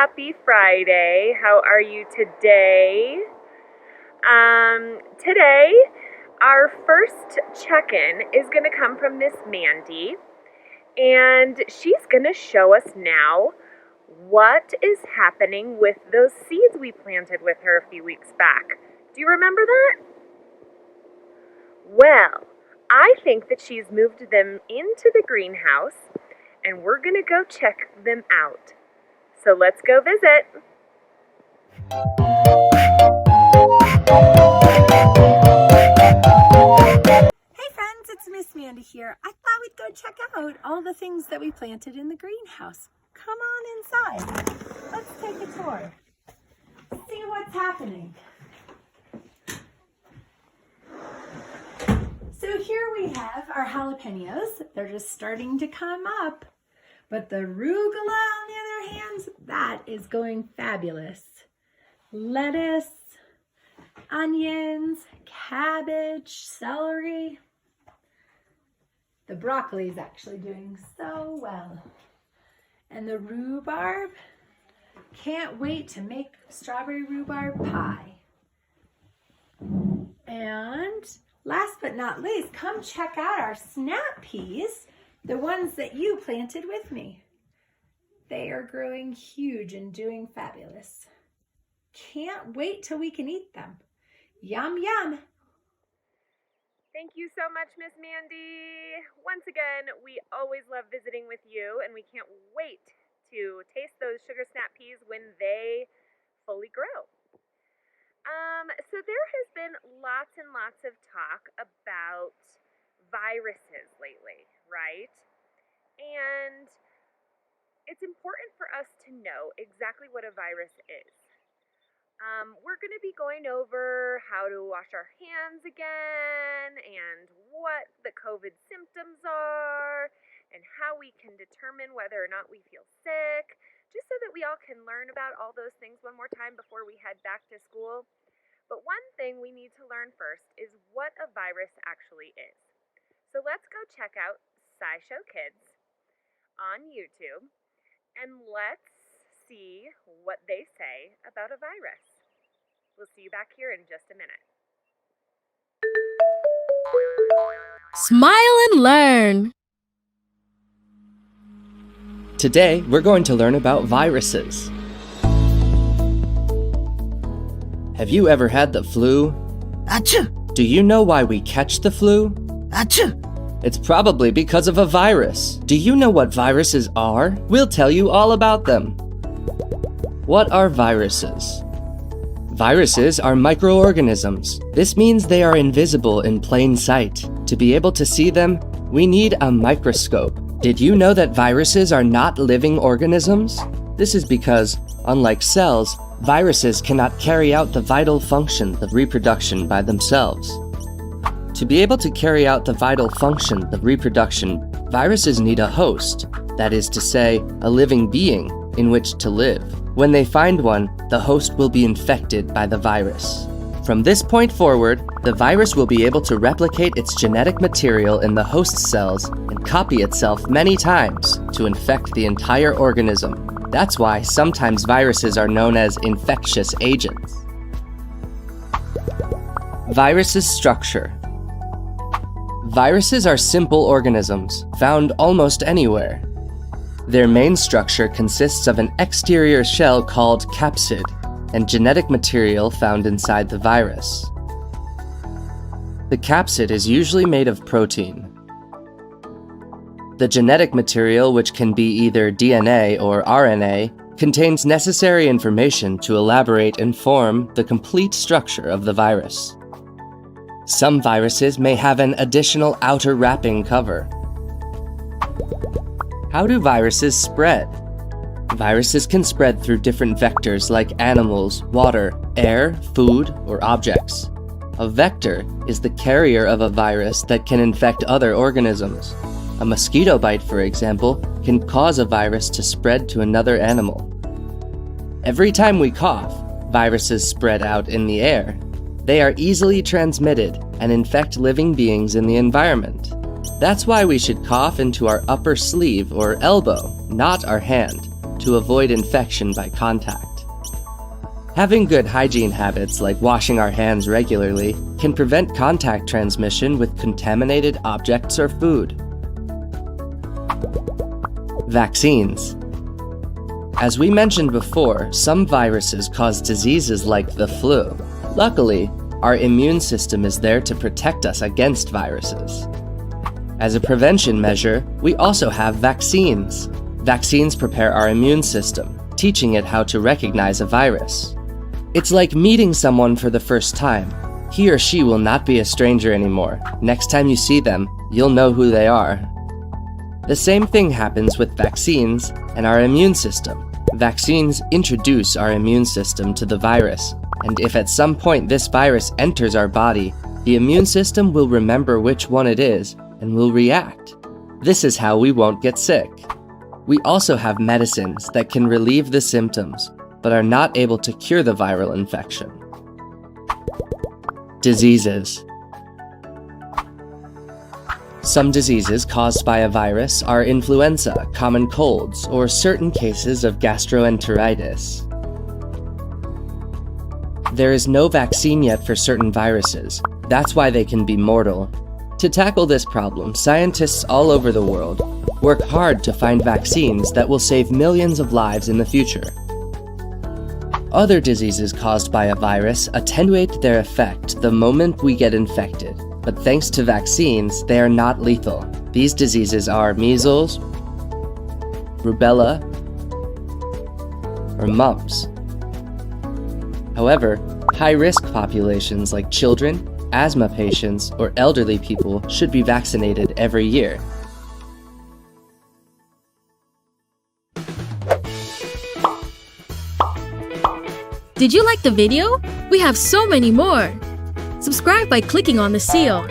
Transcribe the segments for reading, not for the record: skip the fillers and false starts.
Happy Friday. How are you today? Today, our first check-in is going to come from Miss Mandy, and she's going to show us now what is happening with those seeds we planted with her a few weeks back. Do you remember that? Well, I think that she's moved them into the greenhouse, and we're going to go check them out. So let's go visit. Hey friends, it's Miss Mandy here. I thought we'd go check out all the things that we planted in the greenhouse. Come on inside. Let's take a tour. See what's happening. So here we have our jalapenos. They're just starting to come up. But the arugula, on the other hand, that is going fabulous. Lettuce, onions, cabbage, celery. The broccoli is actually doing so well. And the rhubarb, can't wait to make strawberry rhubarb pie. And last but not least, come check out our snap peas. The ones that you planted with me. They are growing huge and doing fabulous. Can't wait till we can eat them. Yum, yum. Thank you so much, Miss Mandy. Once again, we always love visiting with you, and we can't wait to taste those sugar snap peas when they fully grow. So there has been lots and lots of talk about viruses lately, right? And it's important for us to know exactly what a virus is. We're going to be going over how to wash our hands again and what the COVID symptoms are and how we can determine whether or not we feel sick, just so that we all can learn about all those things one more time before we head back to school. But one thing we need to learn first is what a virus actually is. So let's go check out SciShow Kids on YouTube, and let's see what they say about a virus. We'll see you back here in just a minute. Smile and learn. Today, we're going to learn about viruses. Have you ever had the flu? Achoo! Do you know why we catch the flu? Achoo! It's probably because of a virus. Do you know what viruses are? We'll tell you all about them. What are viruses? Viruses are microorganisms. This means they are invisible in plain sight. To be able to see them, we need a microscope. Did you know that viruses are not living organisms? This is because, unlike cells, viruses cannot carry out the vital function of reproduction by themselves. To be able to carry out the vital function of reproduction, viruses need a host, that is to say, a living being in which to live. When they find one, the host will be infected by the virus. From this point forward, the virus will be able to replicate its genetic material in the host cells and copy itself many times to infect the entire organism. That's why sometimes viruses are known as infectious agents. Viruses' structure. Viruses are simple organisms, found almost anywhere. Their main structure consists of an exterior shell called capsid, and genetic material found inside the virus. The capsid is usually made of protein. The genetic material, which can be either DNA or RNA, contains necessary information to elaborate and form the complete structure of the virus. Some viruses may have an additional outer wrapping cover. How do viruses spread? Viruses can spread through different vectors like animals, water, air, food, or objects. A vector is the carrier of a virus that can infect other organisms. A mosquito bite, for example, can cause a virus to spread to another animal. Every time we cough, viruses spread out in the air. They are easily transmitted and infect living beings in the environment. That's why we should cough into our upper sleeve or elbow, not our hand. to avoid infection by contact. Having good hygiene habits like washing our hands regularly can prevent contact transmission with contaminated objects or food. Vaccines. As we mentioned before, some viruses cause diseases like the flu. Luckily, our immune system is there to protect us against viruses. As a prevention measure, we also have vaccines. Vaccines prepare our immune system, teaching it how to recognize a virus. It's like meeting someone for the first time. He or she will not be a stranger anymore. Next time you see them, you'll know who they are. The same thing happens with vaccines and our immune system. Vaccines introduce our immune system to the virus, and if at some point this virus enters our body, the immune system will remember which one it is and will react. This is how we won't get sick. We also have medicines that can relieve the symptoms, but are not able to cure the viral infection. Diseases. Some diseases caused by a virus are influenza, common colds, or certain cases of gastroenteritis. There is no vaccine yet for certain viruses. That's why they can be mortal. To tackle this problem, scientists all over the world work hard to find vaccines that will save millions of lives in the future. Other diseases caused by a virus attenuate their effect the moment we get infected, but thanks to vaccines, they are not lethal. These diseases are measles, rubella, or mumps. However, high-risk populations like children, asthma patients, or elderly people should be vaccinated every year. Did you like the video? We have so many more! Subscribe by clicking on the seal.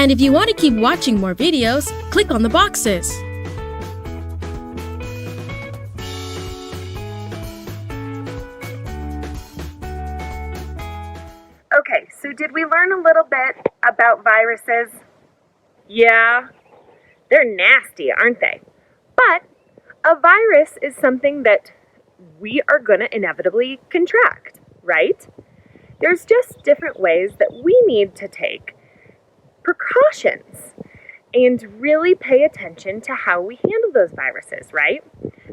And if you want to keep watching more videos, click on the boxes. Okay, so did we learn a little bit about viruses? Yeah, they're nasty, aren't they? But a virus is something that we are going to inevitably contract, right? There's just different ways that we need to take precautions and really pay attention to how we handle those viruses, right?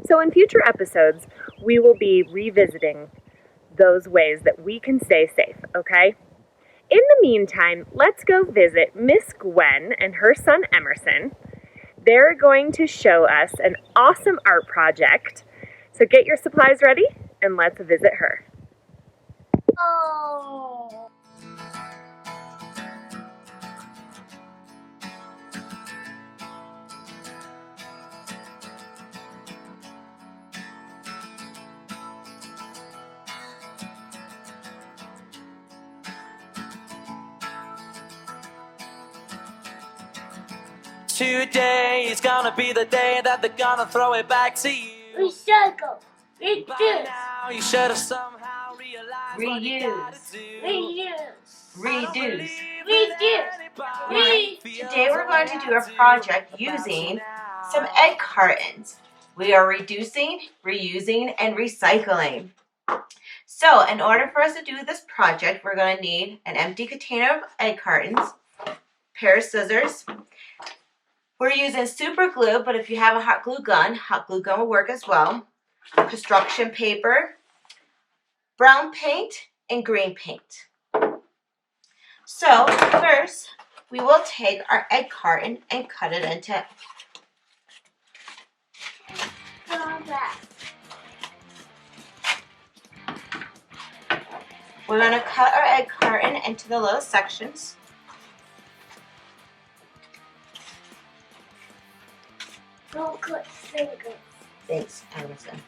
So in future episodes, we will be revisiting those ways that we can stay safe, okay? In the meantime, let's go visit Miss Gwen and her son Emerson. They're going to show us an awesome art project. So get your supplies ready and let's visit her. Oh. Today is gonna be the day that they're gonna throw it back to you. Recycle. By Reduce. now you should have somehow realized what you gotta do. Reuse. Reduce. Today we're going to do a project using some egg cartons. We are reducing, reusing, and recycling. So in order for us to do this project, we're going to need an empty container of egg cartons, pair of scissors. We're using super glue, but if you have a hot glue gun will work as well. Construction paper, brown paint, and green paint. So first, we will take our egg carton and cut it into We're going to cut our egg carton into the little sections. Don't cut fingers. Thanks, Emerson.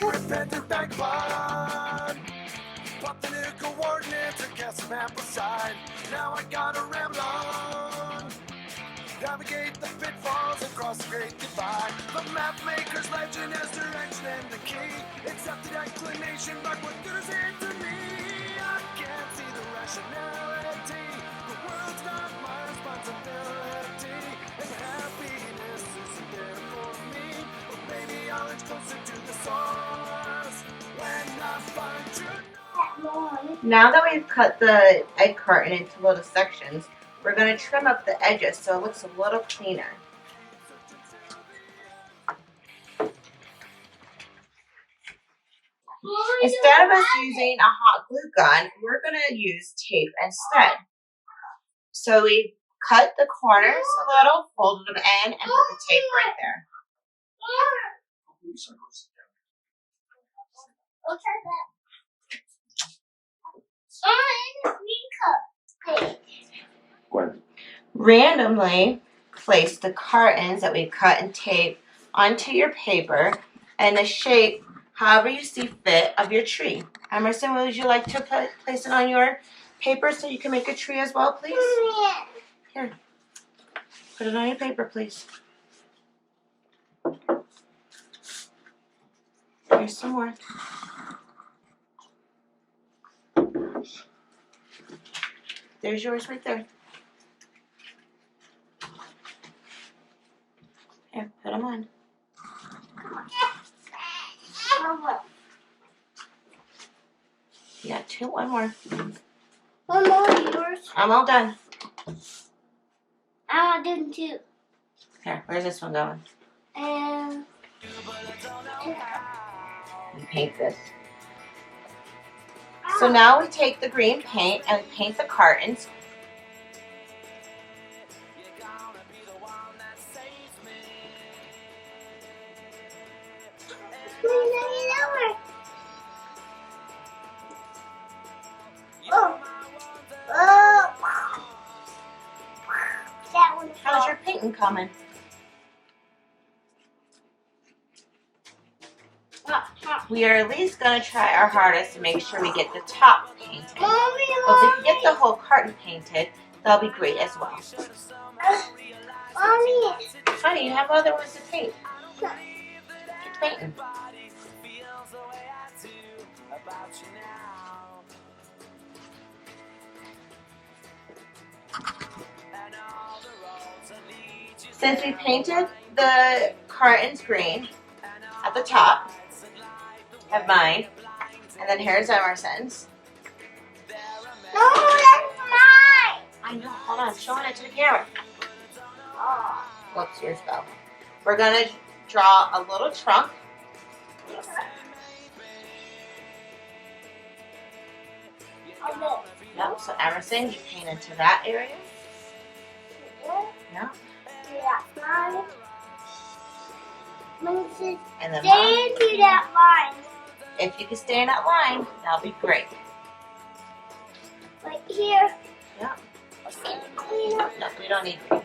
Repentant backward. Pop the new coordinates and cast a map aside. Now I gotta ramble on. Navigate the pitfalls across the great divide. The map maker's legend has direction and the key. Accept the explanation, but what good is it to me? I can't see the rationality. The world's not my responsibility. And happiness isn't there for me. Now that we've cut the egg carton into little sections, we're going to trim up the edges so it looks a little cleaner. Instead of us using a hot glue gun, we're going to use tape instead. So we cut the corners a little, folded them in, and put the tape right there. Randomly place the cartons that we cut and tape onto your paper and the shape however you see fit of your tree. Emerson, would you like to place it on your paper so you can make a tree as well, please? Here, put it on your paper, please. Here's some more. There's yours right there. Here, put them on. You got two, one more. One more, yours. I'm all done. I'm doing two. Here, where's this one going? And You paint this. So now we take the green paint and we paint the cartons. that one's How's your painting coming? We are at least going to try our hardest to make sure we get the top painted. Mommy, But if we get the whole carton painted, that'll be great as well. Mommy. Honey, you have other ones to paint. Keep painting. Since we painted the cartons green at the top, I have mine, and then here's Emerson's. No, that's mine. I know, hold on, I'm showing it to the camera. Oh. Whoops, yours fell. We're gonna draw a little trunk. Yep, so Emerson, you paint into that area. Yep. That line. And then Stay into that line. if you can stay in that line, that'll be great. Right here. Yep. Clean up. No, we don't need green.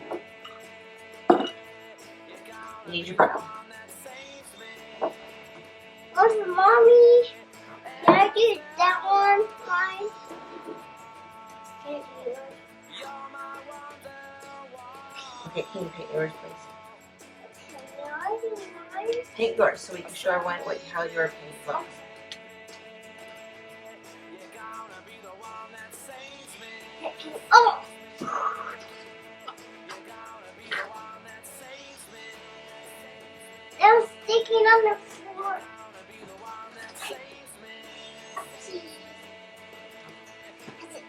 You need your brown. Oh, mommy. Can I do that one? Fine. Can I do yours? Okay, can you paint yours, please? Can I do mine? Paint yours so we can show everyone how your paint looks. Oh! That was sticking on the floor.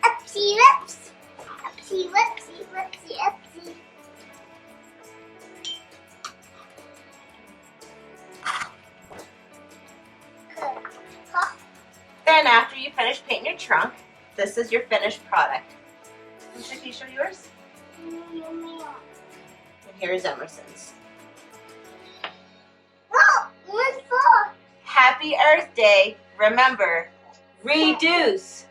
Upsy lips. Upsy lipsy lipsy upsy. Then after you finish painting your trunk, this is your finished product. Can you show yours? And here's Emerson's. Oh, one's full. Happy Earth Day. Remember, reduce,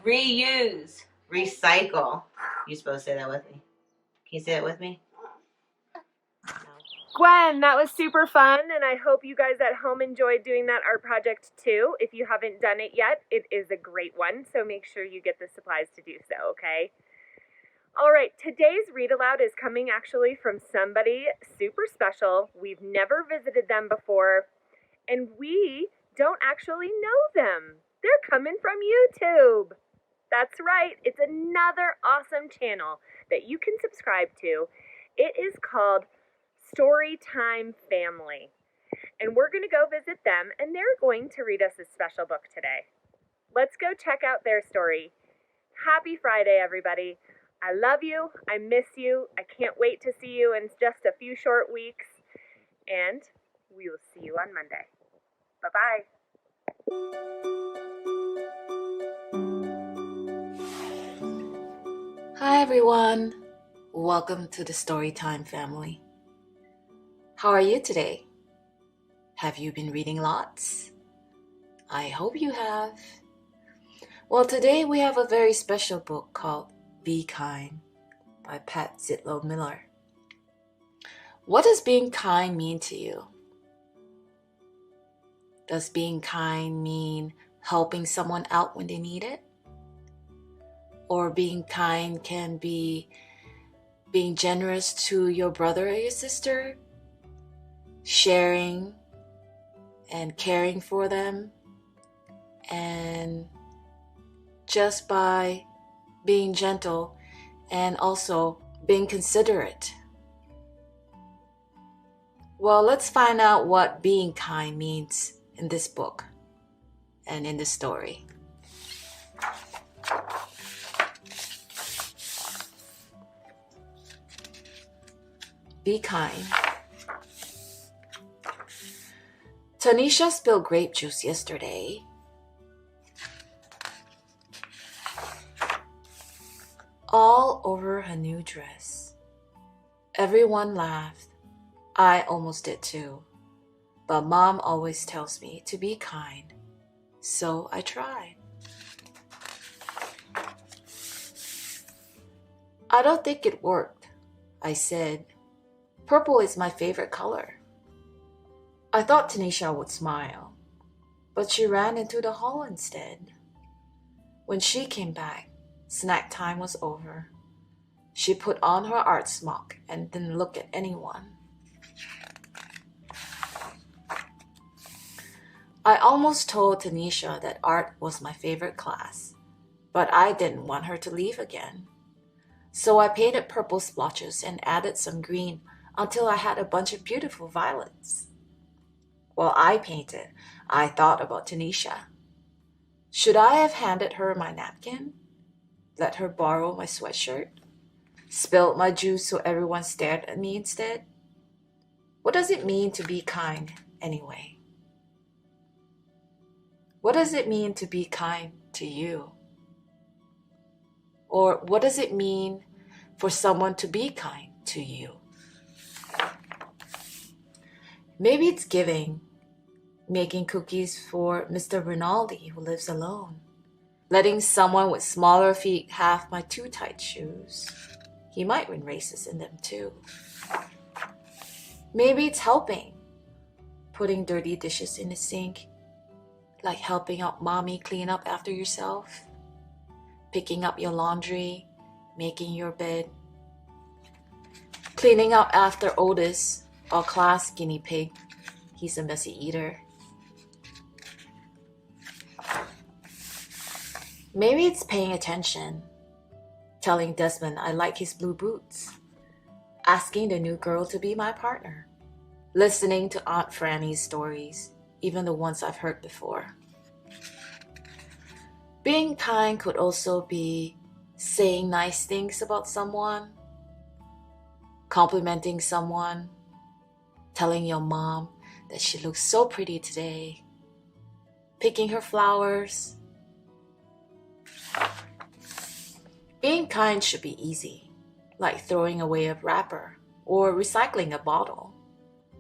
reuse, recycle. You're supposed to say that with me. Can you say it with me? Gwen, that was super fun, and I hope you guys at home enjoyed doing that art project too. If you haven't done it yet, it is a great one, so make sure you get the supplies to do so, okay? All right, today's read aloud is coming actually from somebody super special. We've never visited them before, and we don't actually know them. They're coming from YouTube. That's right, it's another awesome channel that you can subscribe to. It is called Storytime Family. And we're going to go visit them, and they're going to read us a special book today. let's go check out their story. Happy Friday, everybody. I love you. I miss you. I can't wait to see you in just a few short weeks. And we will see you on Monday. Bye-bye. Hi everyone, welcome to the Storytime family. How are you today? Have you been reading lots? I hope you have. Well, today we have a very special book called Be Kind by Pat Zitlow Miller. What does being kind mean to you? Does being kind mean helping someone out when they need it? Or being kind can be being generous to your brother or your sister, sharing and caring for them, and just by being gentle and also being considerate. Well, let's find out what being kind means in this book and in the story. Be kind. Tanisha spilled grape juice yesterday. All over her new dress. Everyone laughed. I almost did too. But Mom always tells me to be kind. So I tried. I don't think it worked, I said. Purple is my favorite color. I thought Tanisha would smile, but she ran into the hall instead. When she came back, snack time was over. She put on her art smock and didn't look at anyone. I almost told Tanisha that art was my favorite class, but I didn't want her to leave again. So I painted purple splotches and added some green until I had a bunch of beautiful violets. While I painted, I thought about Tanisha. Should I have handed her my napkin? Let her borrow my sweatshirt? Spilled my juice so everyone stared at me instead? What does it mean to be kind anyway? What does it mean to be kind to you? Or what does it mean for someone to be kind to you? Maybe it's giving, making cookies for Mr. Rinaldi who lives alone, letting someone with smaller feet have my too tight shoes. He might win races in them too. Maybe it's helping, putting dirty dishes in the sink, like helping out Mommy clean up after yourself, picking up your laundry, making your bed, cleaning up after Otis, our class guinea pig. He's a messy eater. Maybe it's paying attention, telling Desmond I like his blue boots, asking the new girl to be my partner, listening to Aunt Franny's stories, even the ones I've heard before. Being kind could also be saying nice things about someone, complimenting someone, telling your mom that she looks so pretty today, picking her flowers. Being kind should be easy, like throwing away a wrapper or recycling a bottle,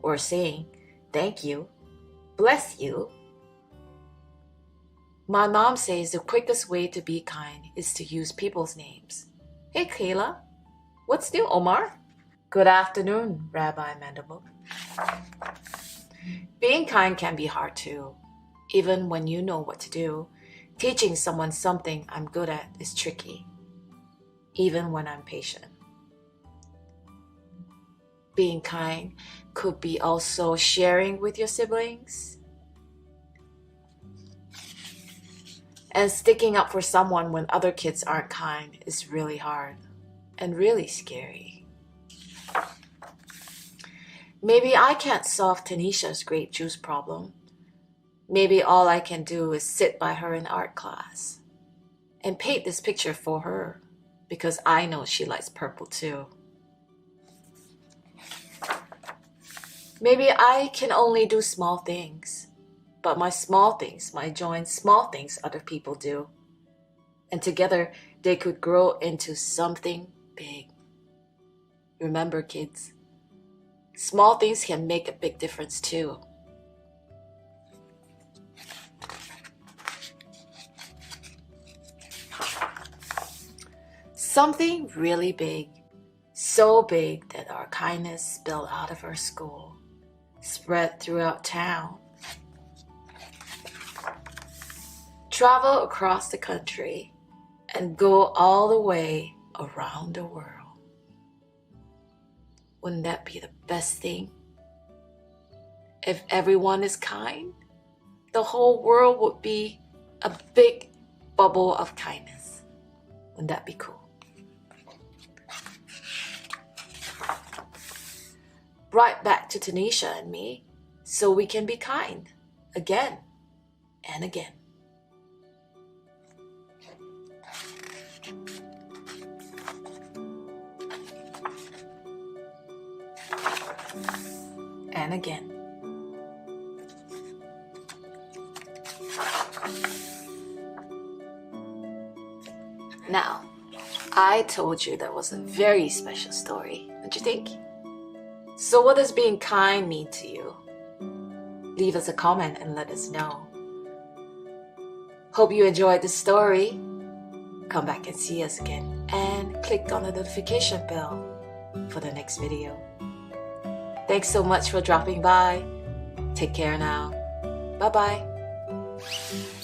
or saying, thank you, bless you. My mom says the quickest way to be kind is to use people's names. Hey Kayla, what's new, Omar? Good afternoon, Rabbi Mandelbook. Being kind can be hard too. Even when you know what to do, teaching someone something I'm good at is tricky, even when I'm patient. Being kind could be also sharing with your siblings and sticking up for someone when other kids aren't kind is really hard and really scary. Maybe I can't solve Tanisha's grape juice problem, Maybe all I can do is sit by her in art class and paint this picture for her because I know she likes purple too. Maybe I can only do small things, but my small things might join small things other people do. And together they could grow into something big. Remember, kids, small things can make a big difference too. Something really big, so big that our kindness spilled out of our school, spread throughout town, travel across the country, and go all the way around the world. Wouldn't that be the best thing? If everyone is kind, the whole world would be a big bubble of kindness. Wouldn't that be cool? Right back to Tanisha and me, so we can be kind again and again. And again. Now, I told you that was a very special story, don't you think? So what does being kind mean to you? Leave us a comment and let us know. Hope you enjoyed the story. Come back and see us again and click on the notification bell for the next video. Thanks so much for dropping by. Take care now. Bye-bye.